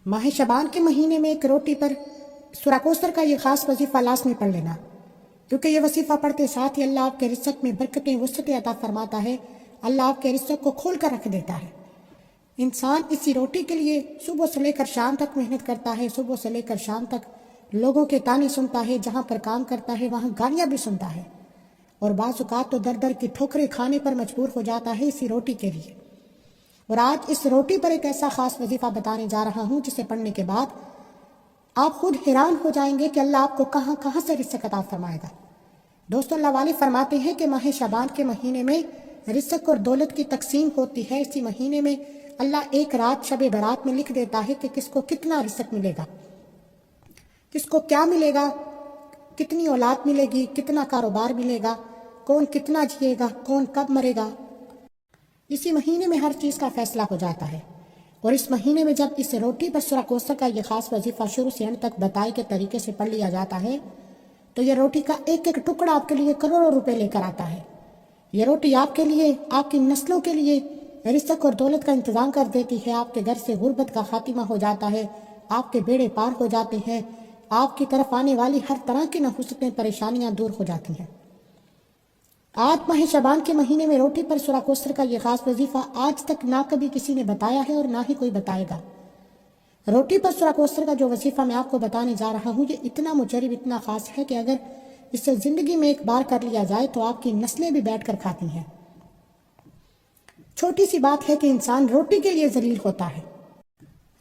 ماہ شعبان کے مہینے میں ایک روٹی پر سورہ کوثر کا یہ خاص وظیفہ لازمی پڑھ لینا، کیونکہ یہ وظیفہ پڑھتے ساتھ ہی اللہ آپ کے رزق میں برکتیں وسعتیں عطا فرماتا ہے، اللہ آپ کے رزق کو کھول کر رکھ دیتا ہے۔ انسان اسی روٹی کے لیے صبح سے لے کر شام تک محنت کرتا ہے، صبح سے لے کر شام تک لوگوں کے طعنے سنتا ہے، جہاں پر کام کرتا ہے وہاں گالیاں بھی سنتا ہے، اور بعض اوقات تو در در کی ٹھوکریں کھانے پر مجبور ہو جاتا ہے اسی روٹی کے لیے۔ اور آج اس روٹی پر ایک ایسا خاص وظیفہ بتانے جا رہا ہوں جسے پڑھنے کے بعد آپ خود حیران ہو جائیں گے کہ اللہ آپ کو کہاں کہاں سے رزق عطا فرمائے گا۔ دوستو، اللہ والے فرماتے ہیں کہ ماہ شعبان کے مہینے میں رزق اور دولت کی تقسیم ہوتی ہے۔ اسی مہینے میں اللہ ایک رات شب برات میں لکھ دیتا ہے کہ کس کو کتنا رزق ملے گا، کس کو کیا ملے گا، کتنی اولاد ملے گی، کتنا کاروبار ملے گا، کون کتنا جیے گا، کون کب مرے گا۔ اسی مہینے میں ہر چیز کا فیصلہ ہو جاتا ہے۔ اور اس مہینے میں جب اس روٹی پر سورہ کوثر کا یہ خاص وظیفہ شروع سے انت تک بتائی کے طریقے سے پڑھ لیا جاتا ہے تو یہ روٹی کا ایک ایک ٹکڑا آپ کے لیے کروڑوں روپے لے کر آتا ہے۔ یہ روٹی آپ کے لیے، آپ کی نسلوں کے لیے رزق اور دولت کا انتظام کر دیتی ہے۔ آپ کے گھر سے غربت کا خاتمہ ہو جاتا ہے، آپ کے بیڑے پار ہو جاتے ہیں، آپ کی طرف آنے والی ہر طرح کی نحوستیں پریشانیاں دور ہو جاتی ہیں۔ آج ماہ شعبان کے مہینے میں روٹی پر سورہ کوثر کا یہ خاص وظیفہ آج تک نہ کبھی کسی نے بتایا ہے اور نہ ہی کوئی بتائے گا۔ روٹی پر سورہ کوثر کا جو وظیفہ میں آپ کو بتانے جا رہا ہوں یہ اتنا مجرب، اتنا خاص ہے کہ اگر اسے زندگی میں ایک بار کر لیا جائے تو آپ کی نسلیں بھی بیٹھ کر کھاتی ہیں۔ چھوٹی سی بات ہے کہ انسان روٹی کے لیے ذلیل ہوتا ہے،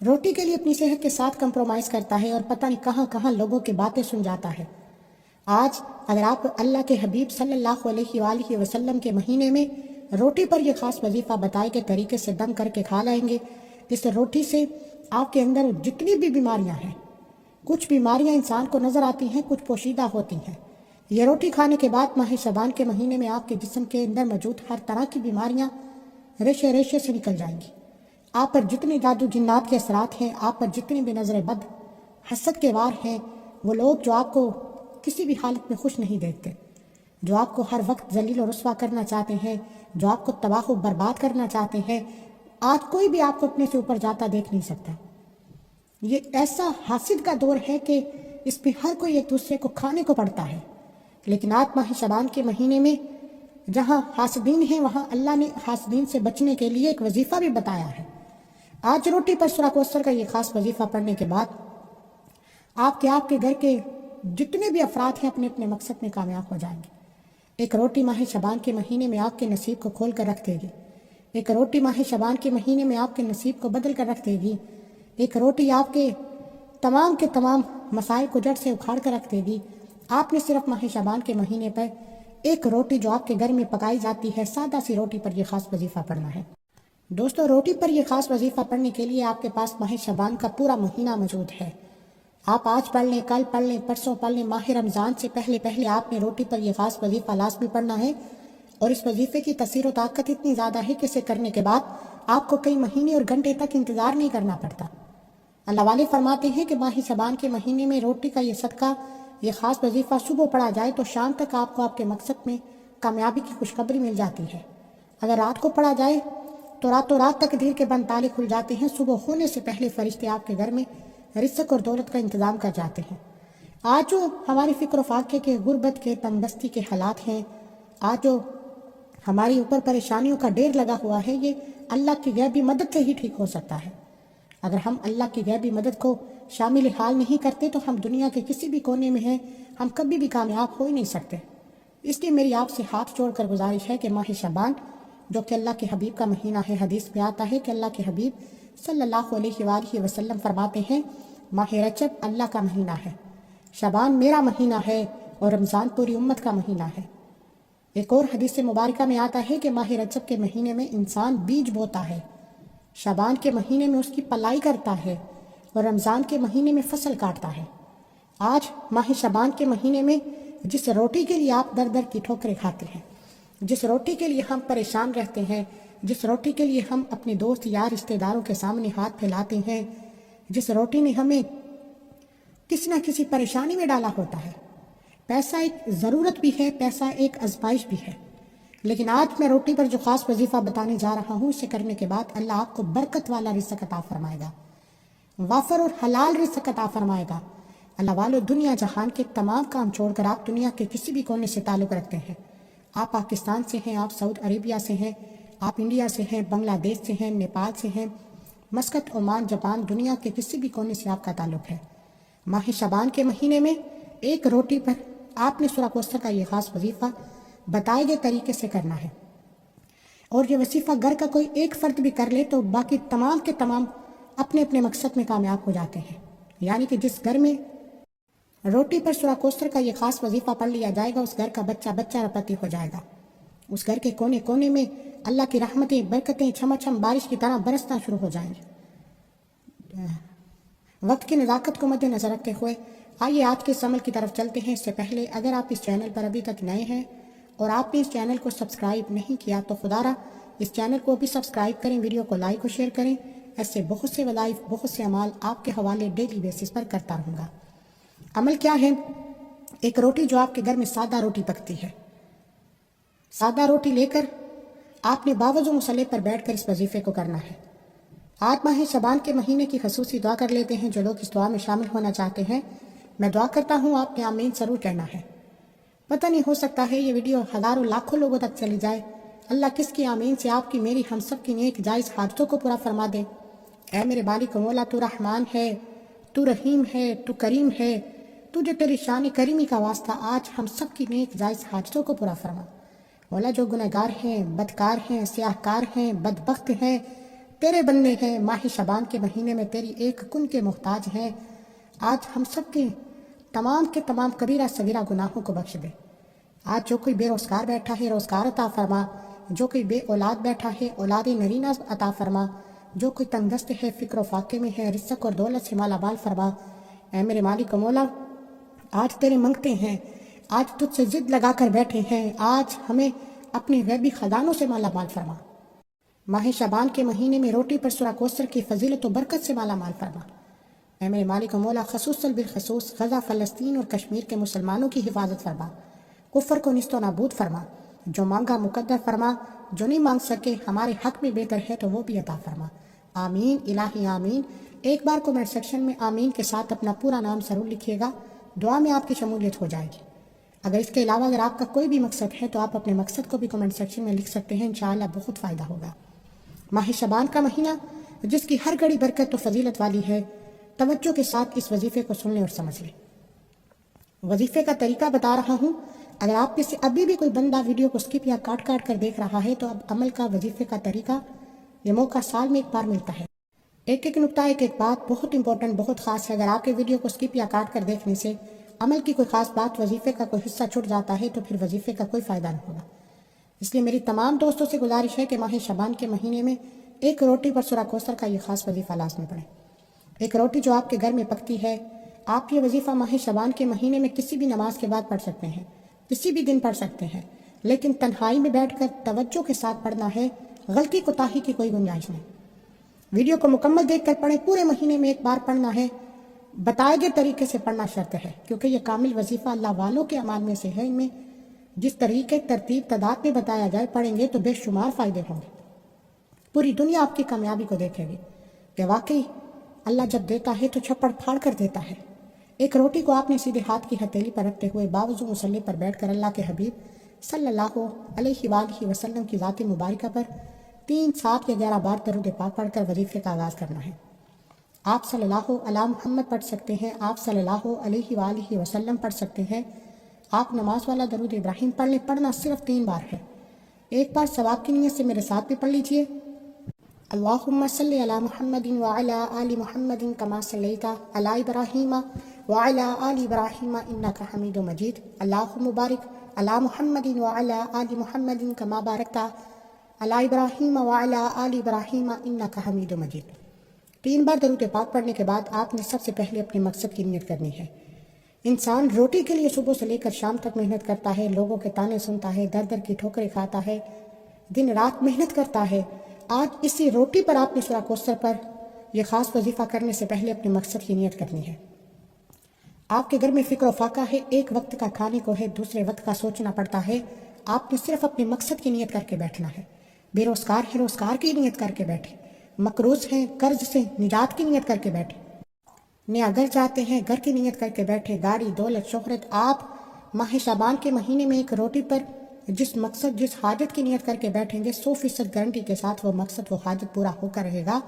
روٹی کے لیے اپنی صحت کے ساتھ کمپرومائز کرتا ہے اور پتہ نہیں کہاں کہاں لوگوں کی باتیں سن جاتا ہے۔ آج اگر آپ اللہ کے حبیب صلی اللہ علیہ وآلہ وسلم کے مہینے میں روٹی پر یہ خاص وظیفہ بتائے کے طریقے سے دم کر کے کھا لیں گے، اس روٹی سے آپ کے اندر جتنی بھی بیماریاں ہیں، کچھ بیماریاں انسان کو نظر آتی ہیں، کچھ پوشیدہ ہوتی ہیں، یہ روٹی کھانے کے بعد ماہ شعبان کے مہینے میں آپ کے جسم کے اندر موجود ہر طرح کی بیماریاں ریشے ریشے سے نکل جائیں گی۔ آپ پر جتنے جادو جنات کے اثرات ہیں، آپ پر جتنے بھی نظر بد حسد کے وار ہیں، وہ لوگ جو آپ کو کسی بھی حالت میں خوش نہیں دیکھتے، جو آپ کو ہر وقت ذلیل و رسوا کرنا چاہتے ہیں، جو آپ کو تباہ و برباد کرنا چاہتے ہیں، آج کوئی بھی آپ کو اپنے سے اوپر جاتا دیکھ نہیں سکتا۔ یہ ایسا حاسد کا دور ہے کہ اس پہ ہر کوئی ایک دوسرے کو کھانے کو پڑتا ہے۔ لیکن آج ماہ شعبان کے مہینے میں جہاں حاسدین ہیں وہاں اللہ نے حاسدین سے بچنے کے لیے ایک وظیفہ بھی بتایا ہے۔ آج روٹی پر سورہ کوثر کا یہ خاص وظیفہ پڑھنے کے بعد آپ کے گھر کے جتنے بھی افراد ہیں اپنے اپنے مقصد میں کامیاب ہو جائیں گے۔ ایک روٹی ماہ شعبان کے مہینے میں آپ کے نصیب کو کھول کر رکھ دے گی، ایک روٹی ماہ شعبان کے مہینے میں آپ کے نصیب کو بدل کر رکھ دے گی، ایک روٹی آپ کے تمام مسائل کو جڑ سے اکھاڑ کر رکھ دے گی۔ آپ نے صرف ماہ شعبان کے مہینے پر ایک روٹی جو آپ کے گھر میں پکائی جاتی ہے، سادہ سی روٹی پر یہ خاص وظیفہ پڑھنا ہے۔ دوستو، روٹی پر یہ خاص وظیفہ پڑھنے کے لیے آپ کے پاس ماہ شعبان کا پورا مہینہ موجود ہے۔ آپ آج پڑھ لیں، کل پڑھ لیں، پرسوں پڑھ لیں، ماہ رمضان سے پہلے آپ نے روٹی پر یہ خاص وظیفہ لازمی پڑھنا ہے۔ اور اس وظیفے کی تاثیر و طاقت اتنی زیادہ ہے کہ اسے کرنے کے بعد آپ کو کئی مہینے اور گھنٹے تک انتظار نہیں کرنا پڑتا۔ اللہ والے فرماتے ہیں کہ ماہ شعبان کے مہینے میں روٹی کا یہ صدقہ، یہ خاص وظیفہ صبح پڑھا جائے تو شام تک آپ کو آپ کے مقصد میں کامیابی کی خوشخبری مل جاتی ہے۔ اگر رات کو پڑھا جائے تو راتوں رات تقدیر کے بند تالے کھل جاتے ہیں، صبح ہونے سے پہلے فرشتے آپ کے گھر میں رزق اور دولت کا انتظام کر جاتے ہیں۔ آج جو ہماری فکر و فاقے کے، غربت کے، تنگ دستی کے حالات ہیں، آج جو ہماری اوپر پریشانیوں کا ڈھیر لگا ہوا ہے، یہ اللہ کی غیبی مدد سے ہی ٹھیک ہو سکتا ہے۔ اگر ہم اللہ کی غیبی مدد کو شامل حال نہیں کرتے تو ہم دنیا کے کسی بھی کونے میں ہیں، ہم کبھی بھی کامیاب ہو ہی نہیں سکتے۔ اس لیے میری آپ سے ہاتھ جوڑ کر گزارش ہے کہ ماہ شعبان جو کہ اللہ کے حبیب کا مہینہ ہے، حدیث میں آتا ہے کہ اللہ کے حبیب صلی اللہ علیہ وآلہ وسلم فرماتے ہیں، ماہ رجب اللہ کا مہینہ ہے، شعبان میرا مہینہ ہے اور رمضان پوری امت کا مہینہ ہے۔ ایک اور حدیث مبارکہ میں آتا ہے کہ ماہ رجب کے مہینے میں انسان بیج بوتا ہے، شعبان کے مہینے میں اس کی پلائی کرتا ہے اور رمضان کے مہینے میں فصل کاٹتا ہے۔ آج ماہ شعبان کے مہینے میں جس روٹی کے لیے آپ در در کی ٹھوکریں کھاتے ہیں، جس روٹی کے لیے ہم پریشان رہتے ہیں، جس روٹی کے لیے ہم اپنے دوست یا رشتہ داروں کے سامنے ہاتھ پھیلاتے ہیں، جس روٹی نے ہمیں کسی نہ کسی پریشانی میں ڈالا ہوتا ہے، پیسہ ایک ضرورت بھی ہے، پیسہ ایک آزمائش بھی ہے، لیکن آج میں روٹی پر جو خاص وظیفہ بتانے جا رہا ہوں، اسے کرنے کے بعد اللہ آپ کو برکت والا رزق عطا فرمائے گا۔ وافر اور حلال رزق عطا فرمائے گا۔ اللہ والو، دنیا جہان کے تمام کام چھوڑ کر آپ دنیا کے کسی بھی کونے سے تعلق رکھتے ہیں۔ آپ پاکستان سے ہیں، آپ سعودی عربیہ سے ہیں، آپ انڈیا سے ہیں، بنگلہ دیش سے ہیں، نیپال سے ہیں، مسقط، عمان، جاپان، دنیا کے کسی بھی کونے سے آپ کا تعلق ہے۔ ماہ شعبان کے مہینے میں ایک روٹی پر آپ نے سورہ کوثر کا یہ خاص وظیفہ بتائے گئے طریقے سے کرنا ہے، اور یہ وظیفہ گھر کا کوئی ایک فرد بھی کر لے تو باقی تمام کے تمام اپنے اپنے مقصد میں کامیاب ہو جاتے ہیں۔ یعنی کہ جس گھر میں روٹی پر سورہ کوثر کا یہ خاص وظیفہ پڑھ لیا جائے گا، اس گھر کا بچہ بچہ رپتی ہو جائے گا۔ اس گھر کے کونے کونے میں اللہ کی رحمتیں، برکتیں چھم چھم بارش کی طرح برسنا شروع ہو جائیں گے۔ وقت کی نزاکت کو مد نظر رکھتے ہوئے آئیے آج کے اس عمل کی طرف چلتے ہیں۔ اس سے پہلے اگر آپ اس چینل پر ابھی تک نئے ہیں اور آپ نے اس چینل کو سبسکرائب نہیں کیا تو خدا را اس چینل کو بھی سبسکرائب کریں، ویڈیو کو لائک اور شیئر کریں۔ ایسے بہت سے وظائف، بہت سے اعمال آپ کے حوالے ڈیلی بیسس پر کرتا رہوں گا۔ عمل کیا ہے؟ ایک روٹی جو آپ کے گھر میں سادہ روٹی پکتی ہے، سادہ روٹی لے کر آپ نے باوضو مصلی پر بیٹھ کر اس وظیفے کو کرنا ہے۔ آج ماہ شعبان کے مہینے کی خصوصی دعا کر لیتے ہیں۔ جو لوگ اس دعا میں شامل ہونا چاہتے ہیں، میں دعا کرتا ہوں آپ نے آمین ضرور کہنا ہے۔ پتہ نہیں، ہو سکتا ہے یہ ویڈیو ہزاروں لاکھوں لوگوں تک چلی جائے۔ اللہ کس کی آمین سے آپ کی، میری، ہم سب کی نیک جائز حاجتوں کو پورا فرما دے۔ اے میرے مالک مولا، تو رحمان ہے، تو رحیم ہے، تو کریم ہے، تجھے تیری شان کریمی کا واسطہ آج ہم سب کی نیک جائز حاجتوں کو پورا فرما۔ مولا، جو گنہگار ہیں، بدکار ہیں، سیاہ کار ہیں، بدبخت ہیں، تیرے بندے ہیں، ماہ شعبان کے مہینے میں تیری ایک کن کے محتاج ہیں، آج ہم سب کے تمام کبیرہ صغیرہ گناہوں کو بخش دے۔ آج جو کوئی بے روزگار بیٹھا ہے، روزگار عطا فرما۔ جو کوئی بے اولاد بیٹھا ہے، اولاد نرینہ عطا فرما۔ جو کوئی تنگ دست ہے، فکر و فاقے میں ہے، رزق اور دولت سے مالا مال فرما۔ اے میرے مالک مولا، آج تیرے منگتے ہیں، آج تجھ سے ضد لگا کر بیٹھے ہیں، آج ہمیں اپنے غیبی خزانوں سے مالا مال فرما۔ ماہ شعبان کے مہینے میں روٹی پر سورہ کوثر کی فضیلت و برکت سے مالا مال فرما۔ اے میرے مالک مولا، خصوصاً بالخصوص غزہ، فلسطین اور کشمیر کے مسلمانوں کی حفاظت فرما۔ کفر کو نیست و نابود فرما۔ جو مانگا مقدر فرما، جو نہیں مانگ سکے ہمارے حق میں بہتر ہے تو وہ بھی عطا فرما۔ آمین الہی آمین۔ ایک بار کومنٹ سیکشن میں آمین کے ساتھ اپنا پورا نام ضرور لکھیے گا، دعا میں آپ کی شمولیت ہو جائے گی۔ اگر اس کے علاوہ اگر آپ کا کوئی بھی مقصد ہے تو آپ اپنے مقصد کو بھی کومنٹ سیکشن میں لکھ سکتے ہیں، انشاءاللہ بہت فائدہ ہوگا۔ ماہ شعبان کا مہینہ جس کی ہر گھڑی برکت و فضیلت والی ہے، توجہ کے ساتھ اس وظیفے کو سن لیں اور سمجھ لیں۔ وظیفے کا طریقہ بتا رہا ہوں، اگر آپ میں سے ابھی بھی کوئی بندہ ویڈیو کو سکپ یا کاٹ کر دیکھ رہا ہے تو اب عمل کا، وظیفے کا طریقہ، یہ موقع سال میں ایک بار ملتا ہے۔ ایک نقطہ، ایک بات بہت امپورٹنٹ، بہت خاص ہے۔ اگر آپ کے ویڈیو کو سکپ یا کاٹ کر دیکھنے سے عمل کی کوئی خاص بات، وظیفے کا کوئی حصہ چھوٹ جاتا ہے تو پھر وظیفے کا کوئی فائدہ نہیں ہوگا۔ اس لیے میری تمام دوستوں سے گزارش ہے کہ ماہ شعبان کے مہینے میں ایک روٹی پر سورہ کوثر کا یہ خاص وظیفہ لازمی پڑھیں۔ ایک روٹی جو آپ کے گھر میں پکتی ہے، آپ یہ وظیفہ ماہ شعبان کے مہینے میں کسی بھی نماز کے بعد پڑھ سکتے ہیں، کسی بھی دن پڑھ سکتے ہیں، لیکن تنہائی میں بیٹھ کر توجہ کے ساتھ پڑھنا ہے، غلطی کوتاہی کی کوئی گنجائش نہیں۔ ویڈیو کو مکمل دیکھ کر پڑھیں، پورے مہینے میں ایک بار پڑھنا ہے، بتائے گئے طریقے سے پڑھنا شرط ہے، کیونکہ یہ کامل وظیفہ اللہ والوں کے اعمال میں سے ہے۔ ان میں جس طریقے، ترتیب، تعداد میں بتایا جائے، پڑھیں گے تو بے شمار فائدے ہوں گے۔ پوری دنیا آپ کی کامیابی کو دیکھے گی کہ واقعی اللہ جب دیتا ہے تو چھپڑ پھاڑ کر دیتا ہے۔ ایک روٹی کو آپ نے سیدھے ہاتھ کی ہتھیلی پر رکھتے ہوئے باوضو مصلی پر بیٹھ کر اللہ کے حبیب صلی اللہ علیہ وآلہ وسلم کی ذات مبارکہ پر 3، 7 یا 11 بار درود پاک پڑھ کر وظیفے کا آغاز کرنا ہے۔ آپ صلی اللہ علی محمد پڑھ سکتے ہیں، آپ صلی اللہ علیہ وآلہ وسلم پڑھ سکتے ہیں، آپ نماز والا درود ابراہیم پڑھ لیں۔ پڑھنا صرف 3 بار ہے۔ ایک بار ثواب کی نیت سے میرے ساتھ بھی پڑھ لیجئے۔ اللہم صلی علی محمد وعلی آل محمد کما صلیت علی ابراہیم وعلی آل ابراہیم انک حمید مجید۔ اللہم بارک علی محمد وعلی آل محمد کما بارکت علی ابراہیم وعلی آل ابراہیم انک حمید مجید۔ 3 بار درود پاک پڑھنے کے بعد آپ نے سب سے پہلے اپنے مقصد کی نیت کرنی ہے۔ انسان روٹی کے لیے صبح سے لے کر شام تک محنت کرتا ہے، لوگوں کے تانے سنتا ہے، در در کی ٹھوکریں کھاتا ہے، دن رات محنت کرتا ہے۔ آج اسی روٹی پر آپ نے سورہ کوثر پر یہ خاص وظیفہ کرنے سے پہلے اپنے مقصد کی نیت کرنی ہے۔ آپ کے گھر میں فکر و فاقہ ہے، ایک وقت کا کھانے کو ہے، دوسرے وقت کا سوچنا پڑتا ہے، آپ نے صرف اپنے مقصد کی نیت کر کے بیٹھنا ہے۔ بے روزگار ہے، روزگار کی نیت کر کے بیٹھے، مقروض ہیں، قرض سے نجات کی نیت کر کے بیٹھے، نیا گھر چاہتے ہیں، گھر کی نیت کر کے بیٹھے، گاڑی، دولت، شہرت، آپ ماہ شعبان کے مہینے میں ایک روٹی پر جس مقصد جس حاجت کی نیت کر کے بیٹھیں گے 100% گارنٹی کے ساتھ وہ مقصد وہ حاجت پورا ہو کر رہے گا۔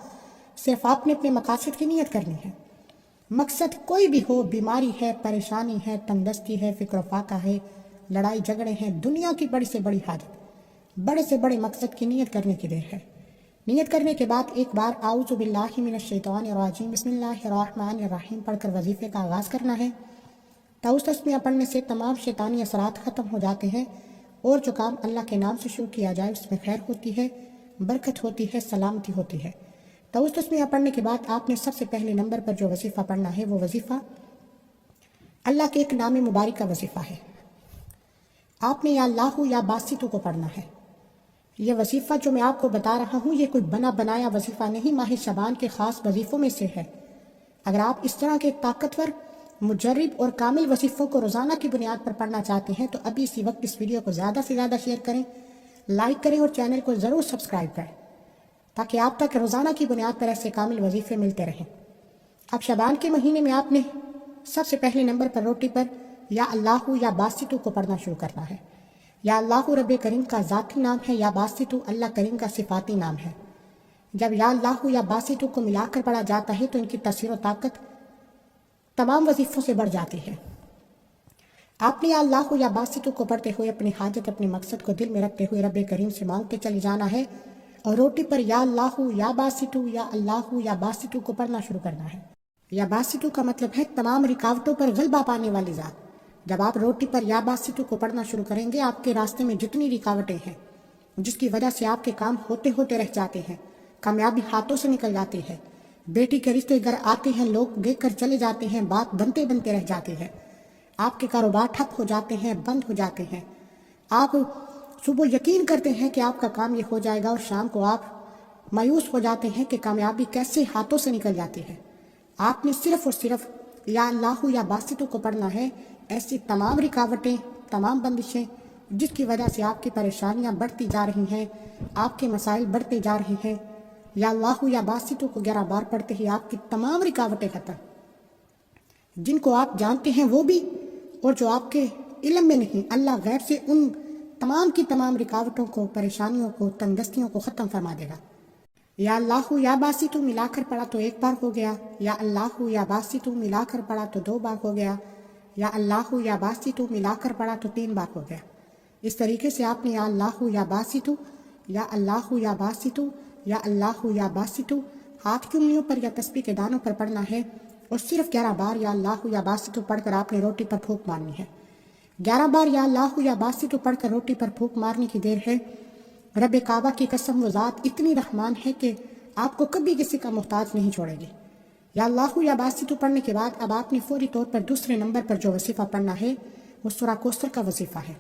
صرف آپ نے اپنے مقاصد کی نیت کرنی ہے۔ مقصد کوئی بھی ہو، بیماری ہے، پریشانی ہے، تندرستی ہے، فکر و فاقہ ہے، لڑائی جھگڑے ہیں، دنیا کی بڑی سے بڑی حاجت، بڑے سے بڑے مقصد کی نیت کرنے کی دیر ہے۔ نیت کرنے کے بعد ایک بار اعوذ باللہ من الشیطان الرجیم بسم اللہ الرحمن الرحیم پڑھ کر وظیفے کا آغاز کرنا ہے۔ تعوذ تسمیہ پڑھنے سے تمام شیطانی اثرات ختم ہو جاتے ہیں اور جو کام اللہ کے نام سے شروع کیا جائے اس میں خیر ہوتی ہے، برکت ہوتی ہے، سلامتی ہوتی ہے۔ تعوذ تسمیہ پڑھنے کے بعد آپ نے سب سے پہلے نمبر پر جو وظیفہ پڑھنا ہے وہ وظیفہ اللہ کے ایک نام مبارک کا وظیفہ ہے۔ آپ نے یا اللہ یا باسطو کو پڑھنا ہے۔ یہ وظیفہ جو میں آپ کو بتا رہا ہوں یہ کوئی بنا بنایا وظیفہ نہیں، ماہ شعبان کے خاص وظیفوں میں سے ہے۔ اگر آپ اس طرح کے طاقتور، مجرب اور کامل وظیفوں کو روزانہ کی بنیاد پر پڑھنا چاہتے ہیں تو ابھی اسی وقت اس ویڈیو کو زیادہ سے زیادہ شیئر کریں، لائک کریں اور چینل کو ضرور سبسکرائب کریں تاکہ آپ تک روزانہ کی بنیاد پر ایسے کامل وظیفے ملتے رہیں۔ اب شعبان کے مہینے میں آپ نے سب سے پہلے نمبر پر روٹی پر یا اللہ یا باسطو کو پڑھنا شروع کرنا ہے۔ یا اللہ رب کریم کا ذاتی نام ہے، یا باسطو اللہ کریم کا صفاتی نام ہے۔ جب یا اللہ یا باسطو کو ملا کر پڑھا جاتا ہے تو ان کی تاثیر و طاقت تمام وظیفوں سے بڑھ جاتی ہے۔ آپ نے یا اللہ یا باسطو کو پڑھتے ہوئے اپنی حاجت، اپنے مقصد کو دل میں رکھتے ہوئے رب کریم سے مانگتے چلے جانا ہے اور روٹی پر یا اللہ یا باسطو یا اللہ یا باسطو کو پڑھنا شروع کرنا ہے۔ یا باسطو کا مطلب ہے تمام رکاوٹوں پر غلبہ پانے والی ذات۔ جب آپ روٹی پر یا باسطو کو پڑھنا شروع کریں گے آپ کے راستے میں جتنی رکاوٹیں ہیں جس کی وجہ سے آپ کے کام ہوتے ہوتے رہ جاتے ہیں، کامیابی ہاتھوں سے نکل جاتی ہے، بیٹی کے رشتے گھر آتے ہیں، لوگ دیکھ کر چلے جاتے ہیں، بات بنتے بنتے رہ جاتی ہے، آپ کے کاروبار ٹھپ ہو جاتے ہیں، بند ہو جاتے ہیں، آپ صبح یقین کرتے ہیں کہ آپ کا کام یہ ہو جائے گا اور شام کو آپ مایوس ہو جاتے ہیں کہ کامیابی کیسے ہاتھوں سے نکل جاتی ہے۔ آپ نے صرف اور صرف یا اللہ یا باسطو کو پڑھنا ہے۔ ایسی تمام رکاوٹیں، تمام بندشیں جس کی وجہ سے آپ کی پریشانیاں بڑھتی جا رہی ہیں، آپ کے مسائل بڑھتے جا رہے ہیں، یا اللہ یا باسطو کو 11 بار پڑھتے ہی آپ کی تمام رکاوٹیں ختم، جن کو آپ جانتے ہیں وہ بھی اور جو آپ کے علم میں نہیں، اللہ غیب سے ان تمام کی تمام رکاوٹوں کو، پریشانیوں کو، تنگستیوں کو ختم فرما دے گا۔ یا اللہ یا باسطو ملا کر پڑھا تو 1 بار ہو گیا، یا اللہ یا باسطو ملا کر پڑھا تو 2 بار ہو گیا، یا اللہ یا باسطو ملا کر پڑھا تو 3 بار ہو گیا۔ اس طریقے سے آپ نے یا اللہ یا باسطو یا اللہ یا باسطو یا اللہ یا باسطو ہاتھ کی انگلیوں پر یا تسبیح کے دانوں پر پڑھنا ہے اور صرف 11 بار یا اللہ یا باسطو پڑھ کر آپ نے روٹی پر پھونک مارنی ہے۔ 11 بار یا اللہ یا باسطو پڑھ کر روٹی پر پھونک مارنے کی دیر ہے۔ رب کعبہ کی قسم وہ ذات اتنی رحمان ہے کہ آپ کو کبھی کسی کا محتاج نہیں چھوڑے گی۔ یا اللہ یا باسطو پڑھنے کے بعد اب آپ نے فوری طور پر دوسرے نمبر پر جو وظیفہ پڑھنا ہے وہ سورہ کوثر کا وظیفہ ہے۔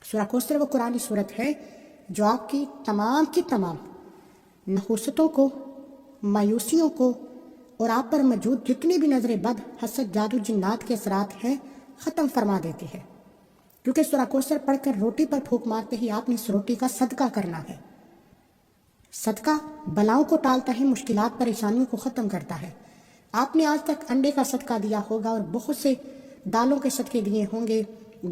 سورہ کوثر وہ قرآنی صورت ہے جو آپ کی تمام نحوستوں کو، مایوسیوں کو اور آپ پر موجود جتنی بھی نظر بد، حسد، جادو، جنات کے اثرات ہیں ختم فرما دیتی ہے، کیونکہ سورہ کوثر پڑھ کر روٹی پر پھونک مارتے ہی آپ نے اس روٹی کا صدقہ کرنا ہے۔ صدقہ بلاؤں کو ٹالتا ہے، مشکلات، پریشانیوں کو ختم کرتا ہے۔ آپ نے آج تک انڈے کا صدقہ دیا ہوگا اور بہت سے دالوں کے صدقے دیے ہوں گے،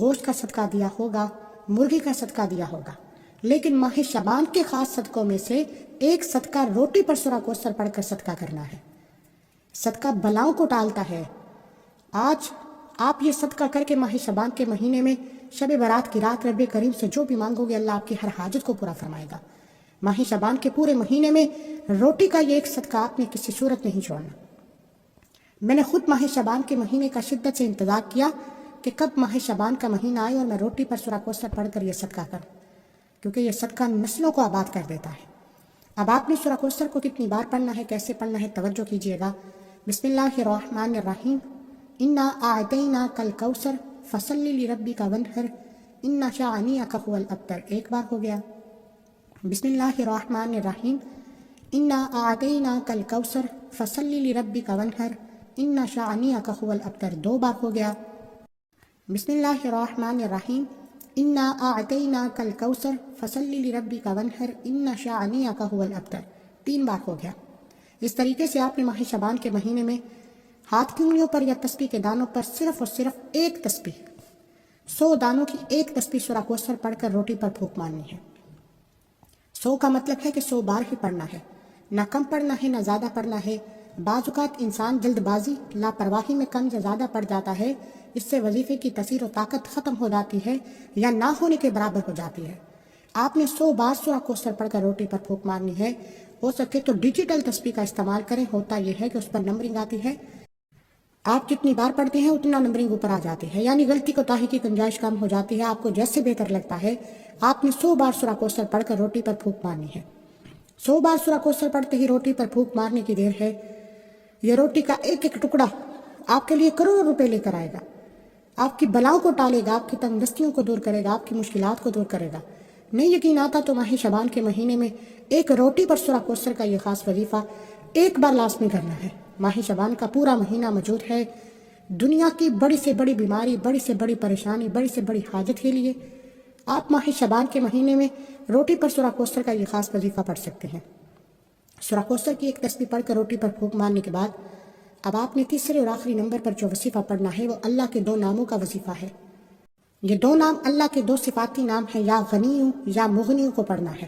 گوشت کا صدقہ دیا ہوگا، مرغی کا صدقہ دیا ہوگا، لیکن ماہ شعبان کے خاص صدقوں میں سے ایک صدقہ روٹی پر سورہ کوثر پڑھ کر صدقہ کرنا ہے۔ صدقہ بلاؤں کو ٹالتا ہے۔ آج آپ یہ صدقہ کر کے ماہ شعبان کے مہینے میں شب برات کی رات رب کریم سے جو بھی مانگو گے اللہ آپ کی ہر حاجت کو پورا فرمائے گا۔ ماہ شعبان کے پورے مہینے میں روٹی کا یہ ایک صدقہ آپ نے کسی صورت نہیں چھوڑنا۔ میں نے خود ماہ شعبان کے مہینے کا شدت سے انتظار کیا کہ کب ماہ شعبان کا مہینہ آئے اور میں روٹی پر سورہ کوثر پڑھ کر یہ صدقہ کروں، کیونکہ یہ صدقہ نسلوں کو آباد کر دیتا ہے۔ اب آپ نے سورہ کوثر کو کتنی بار پڑھنا ہے، کیسے پڑھنا ہے، توجہ کیجیے گا۔ بسم اللہ الرحمن الرحیم انا اعطیناک الکوثر فصلی لربک وانحر ان شانئک هو الابتر۔ 1 بار ہو گیا۔ بسم اللہ الرحمن الرحیم انا اعطیناک الکوثر فصلی لربک وانحر ان شانئک هو الابتر۔ 2 بار ہو گیا۔ بسم اللہ الرحمن الرحیم انا اعطیناک الکوثر فصلی لربک وانحر ان شانئک هو الابتر۔ 3 بار ہو گیا۔ اس طریقے سے آپ نے ماہ شعبان کے مہینے میں ہاتھ کی انگلیوں پر یا تسبیح کے دانوں پر صرف اور صرف ایک تسبیح، 100 دانوں کی ایک تسبیح سورہ کوثر پڑھ کر روٹی پر پھونک مارنی ہے۔ 100 کا مطلب ہے کہ 100 بار ہی پڑھنا ہے، نہ کم پڑھنا ہے نہ زیادہ پڑھنا ہے۔ بعض اوقات انسان جلد بازی، لاپرواہی میں کم یا زیادہ پڑھ جاتا ہے، اس سے وظیفے کی تاثیر و طاقت ختم ہو جاتی ہے یا نہ ہونے کے برابر ہو جاتی ہے۔ آپ نے 100 بار سورہ کوثر پڑھ کر روٹی پر پھونک مارنی ہے۔ ہو سکے تو ڈیجیٹل تسبیح کا استعمال کریں، ہوتا یہ ہے کہ اس پر نمبرنگ آتی ہے، آپ جتنی بار پڑھتے ہیں اتنا نمبرنگ اوپر آ جاتی ہے، یعنی غلطی کوتاہی کی گنجائش کم ہو جاتی ہے۔ آپ کو جیسے بہتر لگتا ہے، آپ نے 100 بار سورہ کوثر پڑھ کر روٹی پر پھونک مارنی ہے۔ 100 بار سورہ کوثر پڑھتے ہی روٹی پر پھونک مارنے کی دیر ہے۔ یہ روٹی کا ایک ایک ٹکڑا آپ کے لیے کروڑوں روپے لے کر آئے گا، آپ کی بلاؤں کو ٹالے گا، آپ کی تنگ دستیوں کو دور کرے گا، آپ کی مشکلات کو دور کرے گا۔ نہیں یقین آتا تو ماہ شعبان کے مہینے میں ایک روٹی پر سورہ کوثر کا یہ خاص وظیفہ ایک بار لازمی کرنا ہے۔ ماہ شعبان کا پورا مہینہ موجود ہے دنیا کی بڑی سے بڑی بیماری، بڑی سے بڑی پریشانی، بڑی سے بڑی حاجت کے لیے آپ ماہ شعبان کے مہینے میں روٹی پر سورہ کوثر کا یہ خاص وظیفہ پڑھ سکتے ہیں۔ سورہ کوثر کی ایک تسبیح پڑھ کر روٹی پر پھونک مارنے کے بعد اب آپ نے تیسرے اور آخری نمبر پر جو وظیفہ پڑھنا ہے وہ اللہ کے 2 ناموں کا وظیفہ ہے۔ یہ 2 نام اللہ کے 2 صفاتی نام ہیں، یا غنی یا مغنی کو پڑھنا ہے۔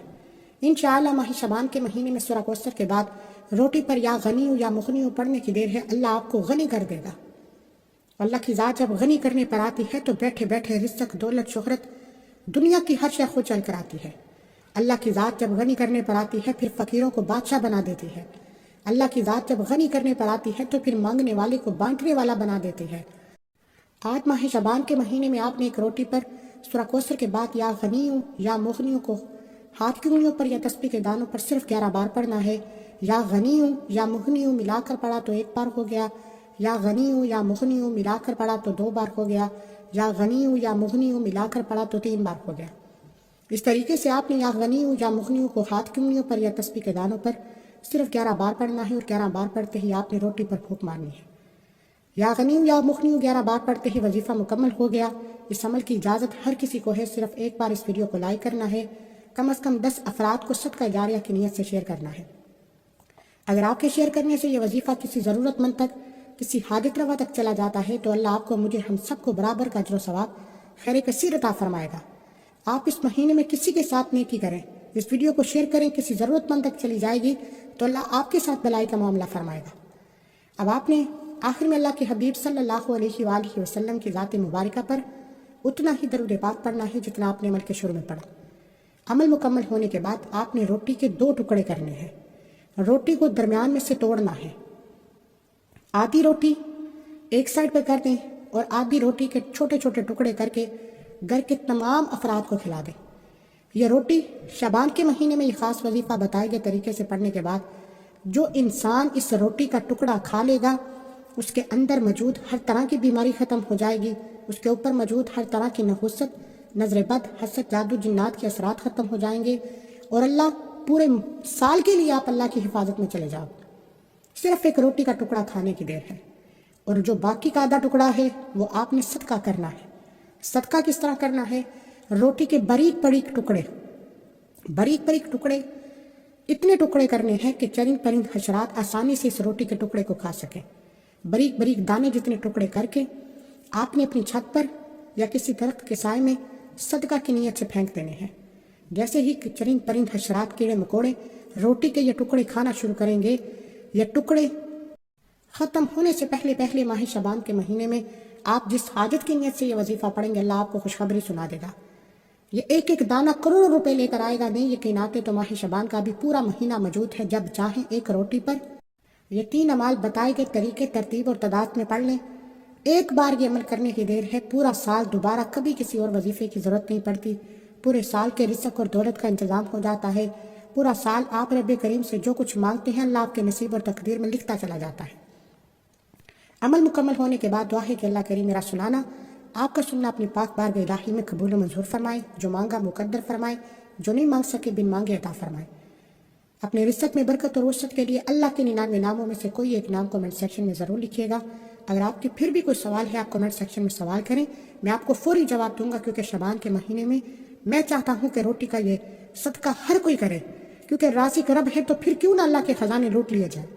انشاءاللہ ماہ شعبان کے مہینے میں سورہ کوثر کے بعد روٹی پر یا غنی یا مغنی پڑھنے کی دیر ہے، اللہ آپ کو غنی کر دے گا۔ اللہ کی ذات جب غنی کرنے پر آتی ہے تو بیٹھے بیٹھے رزق، دولت، شہرت، دنیا کی ہر شے خود چل کر آتی ہے۔ اللہ کی ذات جب غنی کرنے پر آتی ہے پھر فقیروں کو بادشاہ بنا دیتی ہے۔ اللہ کی ذات جب غنی کرنے پر آتی ہے تو پھر مانگنے والے کو بانٹنے والا بنا دیتی ہے۔ آج ماہ شعبان کے مہینے میں آپ نے ایک روٹی پر سورہ کوثر کے بعد یا غنی یا مغنی کو ہاتھ کی انگلیوں پر یا تسبیح کے دانوں پر صرف 11 بار پڑھنا ہے۔ یا غنی یا مغنی ملا کر پڑھا تو 1 بار ہو گیا، یا غنی یا مغنی ملا کر پڑھا تو 2 بار ہو گیا، یا غنی یا مغنی ملا کر پڑھا تو 3 بار ہو گیا۔ اس طریقے سے آپ نے یا غنی یا مغنی کو ہاتھ کی انگلیوں پر یا تسبیح کے دانوں پر صرف 11 بار پڑھنا ہے، اور 11 بار پڑھتے ہی آپ نے روٹی پر پھونک مارنی ہے۔ یا غنی یا مغنی 11 بار پڑھتے ہی وظیفہ مکمل ہو گیا۔ اس عمل کی اجازت ہر کسی کو ہے، صرف ایک بار اس ویڈیو کو لائک کرنا ہے، کم از کم 10 افراد کو صدقہ جاریہ کی نیت سے شیئر کرنا ہے۔ اگر آپ کے شیئر کرنے سے یہ وظیفہ کسی ضرورت مند تک، کسی حاجت روا تک چلا جاتا ہے تو اللہ آپ کو، مجھے، ہم سب کو برابر کا اجر و ثواب خیر کثیر عطا فرمائے گا۔ آپ اس مہینے میں کسی کے ساتھ نیکی کریں، اس ویڈیو کو شیئر کریں، کسی ضرورت مند تک چلی جائے گی تو اللہ آپ کے ساتھ بلائی کا معاملہ فرمائے گا۔ اب آپ نے آخر میں اللہ کے حبیب صلی اللہ علیہ وآلہ وسلم کی ذات مبارکہ پر اتنا ہی درود پاک پڑھنا ہے جتنا آپ نے عمل کے شروع میں پڑھا۔ عمل مکمل ہونے کے بعد آپ نے روٹی کے 2 ٹکڑے کرنے ہیں، روٹی کو درمیان میں سے توڑنا ہے۔ آدھی روٹی ایک سائڈ پہ کر دیں اور آدھی روٹی کے چھوٹے چھوٹے ٹکڑے کر کے گھر کے تمام افراد کو کھلا دیں۔ یہ روٹی شعبان کے مہینے میں یہ خاص وظیفہ بتائے گئے طریقے سے پڑھنے کے بعد جو انسان اس روٹی کا ٹکڑا کھا لے گا اس کے اندر موجود ہر طرح کی بیماری ختم ہو جائے گی، اس کے اوپر موجود ہر طرح کی نحوست، نظر بد، حسد، جادو، جنات کے اثرات ختم ہو جائیں گے، اور اللہ پورے سال کے لیے آپ اللہ کی حفاظت میں چلے جاؤ۔ صرف ایک روٹی کا ٹکڑا کھانے کی دیر ہے، اور جو باقی کا آدھا ٹکڑا ہے وہ آپ نے صدقہ کرنا ہے۔ صدقہ کس طرح کرنا ہے؟ روٹی کے باریک باریک ٹکڑے اتنے ٹکڑے کرنے ہیں کہ چرند پرند حشرات آسانی سے اس روٹی کے ٹکڑے کو کھا سکیں۔ باریک باریک دانے جتنے ٹکڑے کر کے آپ نے اپنی چھت پر یا کسی درخت کے سائے میں صدقہ کی نیت سے پھینک دینے ہیں۔ جیسے ہی چرند پرند حشرات، کیڑے مکوڑے روٹی کے یہ ٹکڑے کھانا شروع کریں گے، یہ ٹکڑے ختم ہونے سے پہلے ماہ شعبان کے مہینے میں آپ جس حاجت کی نیت سے یہ وظیفہ پڑھیں گے اللہ آپ کو خوشخبری سنا دے گا۔ یہ ایک ایک دانہ کروڑوں روپے لے کر آئے گا۔ نہیں یقین آتے تو ماہ شعبان کا بھی پورا مہینہ موجود ہے، جب چاہیں ایک روٹی پر یہ 3 اعمال بتائے گئے طریقے، ترتیب اور تعداد میں پڑھ لیں۔ ایک بار یہ عمل کرنے کی دیر ہے، پورا سال دوبارہ کبھی کسی اور وظیفے کی ضرورت نہیں پڑتی، پورے سال کے رزق اور دولت کا انتظام ہو جاتا ہے۔ پورا سال آپ رب کریم سے جو کچھ مانگتے ہیں اللہ آپ کے نصیب اور تقدیر میں لکھتا چلا جاتا ہے۔ عمل مکمل ہونے کے بعد دعا ہے کہ اللہ کریم میرا سنانا، آپ کا سننا اپنی پاک بارگاہ الہی میں قبول و منظور فرمائے، جو مانگا مقدر فرمائے، جو نہیں مانگ سکے بن مانگے عطا فرمائے۔ اپنے رزق میں برکت اور وسعت کے لیے اللہ کے 99 ناموں میں سے کوئی ایک نام کمنٹ سیکشن میں ضرور لکھیے گا۔ اگر آپ کی پھر بھی کوئی سوال ہے آپ کمنٹ سیکشن میں سوال کریں، میں آپ کو فوری جواب دوں گا، کیونکہ شعبان کے مہینے میں میں چاہتا ہوں کہ روٹی کا یہ صدقہ ہر کوئی کرے، کیونکہ رازق رب ہے تو پھر کیوں نہ اللہ کے خزانے لوٹ لیے جائیں۔